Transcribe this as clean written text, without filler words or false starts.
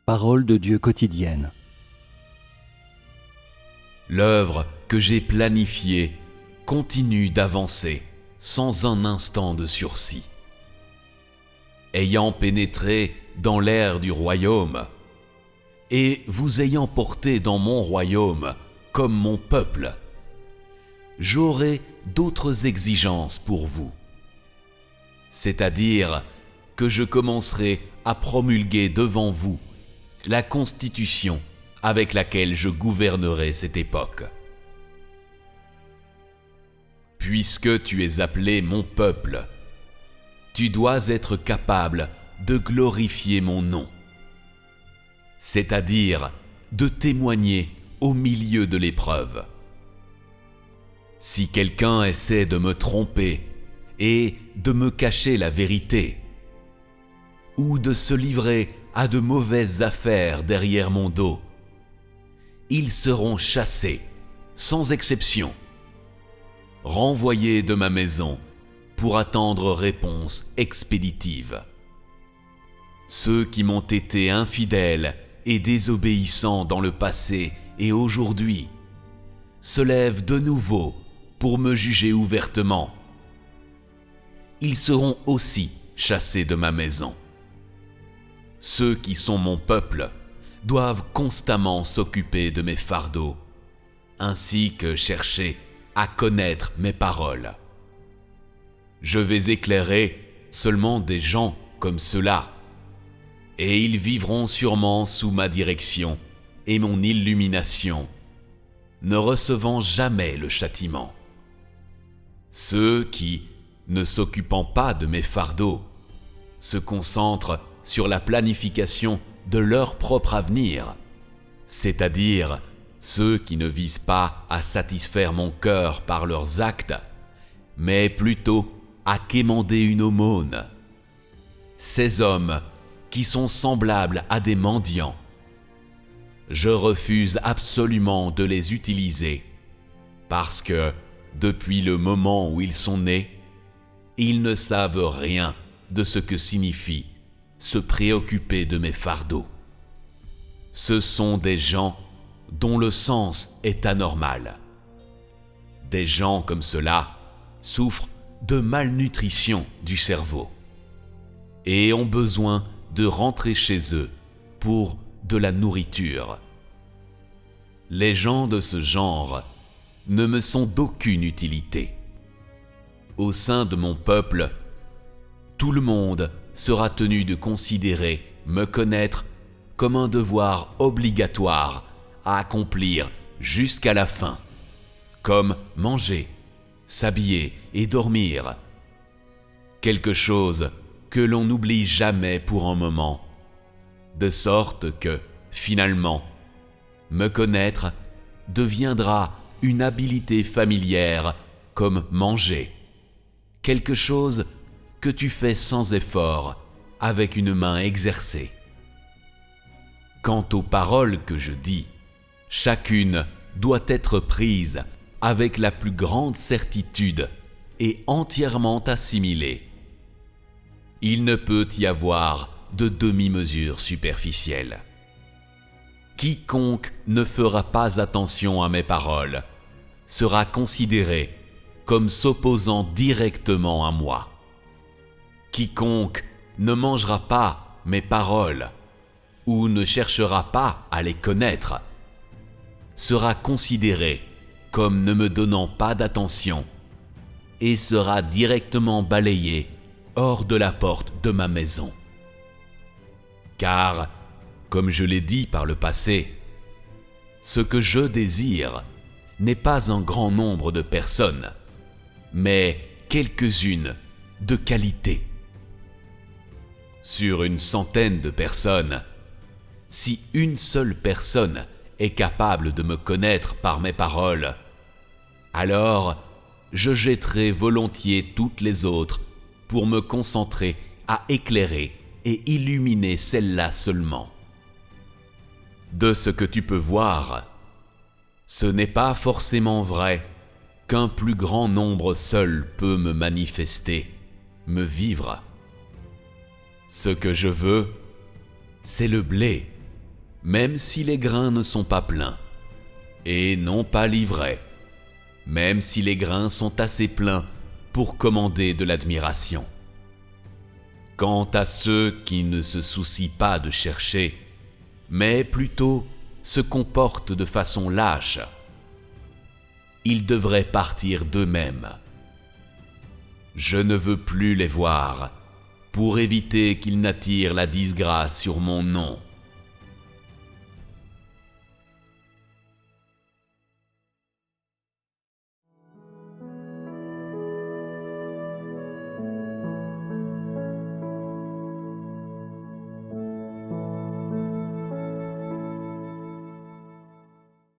Parole de Dieu quotidienne. L'œuvre que j'ai planifiée continue d'avancer sans un instant de sursis. Ayant pénétré dans l'ère du royaume, et vous ayant porté dans mon royaume comme mon peuple, j'aurai d'autres exigences pour vous. C'est-à-dire que je commencerai à promulguer devant vous la constitution avec laquelle je gouvernerai cette époque. Puisque tu es appelé mon peuple, tu dois être capable de glorifier mon nom, c'est-à-dire de témoigner au milieu de l'épreuve. Si quelqu'un essaie de me tromper et de me cacher la vérité, ou de se livrer à de mauvaises affaires derrière mon dos, ils seront chassés, sans exception, renvoyés de ma maison pour attendre réponse expéditive. Ceux qui m'ont été infidèles et désobéissants dans le passé et aujourd'hui se lèvent de nouveau pour me juger ouvertement. Ils seront aussi chassés de ma maison. Ceux qui sont mon peuple doivent constamment s'occuper de mes fardeaux, ainsi que chercher à connaître mes paroles. Je vais éclairer seulement des gens comme ceux-là, et ils vivront sûrement sous ma direction et mon illumination, ne recevant jamais le châtiment. Ceux qui, ne s'occupant pas de mes fardeaux, se concentrent sur la planification de leur propre avenir, c'est-à-dire ceux qui ne visent pas à satisfaire mon cœur par leurs actes, mais plutôt à quémander une aumône. Ces hommes qui sont semblables à des mendiants, je refuse absolument de les utiliser parce que, depuis le moment où ils sont nés, ils ne savent rien de ce que signifie se préoccuper de mes fardeaux. Ce sont des gens dont le sens est anormal. Des gens comme cela souffrent de malnutrition du cerveau et ont besoin de rentrer chez eux pour de la nourriture. Les gens de ce genre ne me sont d'aucune utilité. Au sein de mon peuple, tout le monde sera tenu de considérer me connaître comme un devoir obligatoire à accomplir jusqu'à la fin, comme manger, s'habiller et dormir. Quelque chose que l'on n'oublie jamais pour un moment, de sorte que, finalement, me connaître deviendra une habileté familière comme manger, quelque chose que tu fais sans effort, avec une main exercée. Quant aux paroles que je dis, chacune doit être prise avec la plus grande certitude et entièrement assimilée. Il ne peut y avoir de demi-mesure superficielle. Quiconque ne fera pas attention à mes paroles sera considéré comme s'opposant directement à moi. Quiconque ne mangera pas mes paroles ou ne cherchera pas à les connaître sera considéré comme ne me donnant pas d'attention et sera directement balayé hors de la porte de ma maison. Car, comme je l'ai dit par le passé, ce que je désire n'est pas un grand nombre de personnes, mais quelques-unes de qualité. Sur une centaine de personnes, si une seule personne est capable de me connaître par mes paroles, alors je jetterai volontiers toutes les autres pour me concentrer à éclairer et illuminer celle-là seulement. De ce que tu peux voir, ce n'est pas forcément vrai qu'un plus grand nombre seul peut me manifester, me vivre. Ce que je veux, c'est le blé même si les grains ne sont pas pleins, et non pas l'ivraies, même si les grains sont assez pleins pour commander de l'admiration. Quant à ceux qui ne se soucient pas de chercher, mais plutôt se comportent de façon lâche, ils devraient partir d'eux-mêmes. Je ne veux plus les voir, pour éviter qu'ils n'attirent la disgrâce sur mon nom.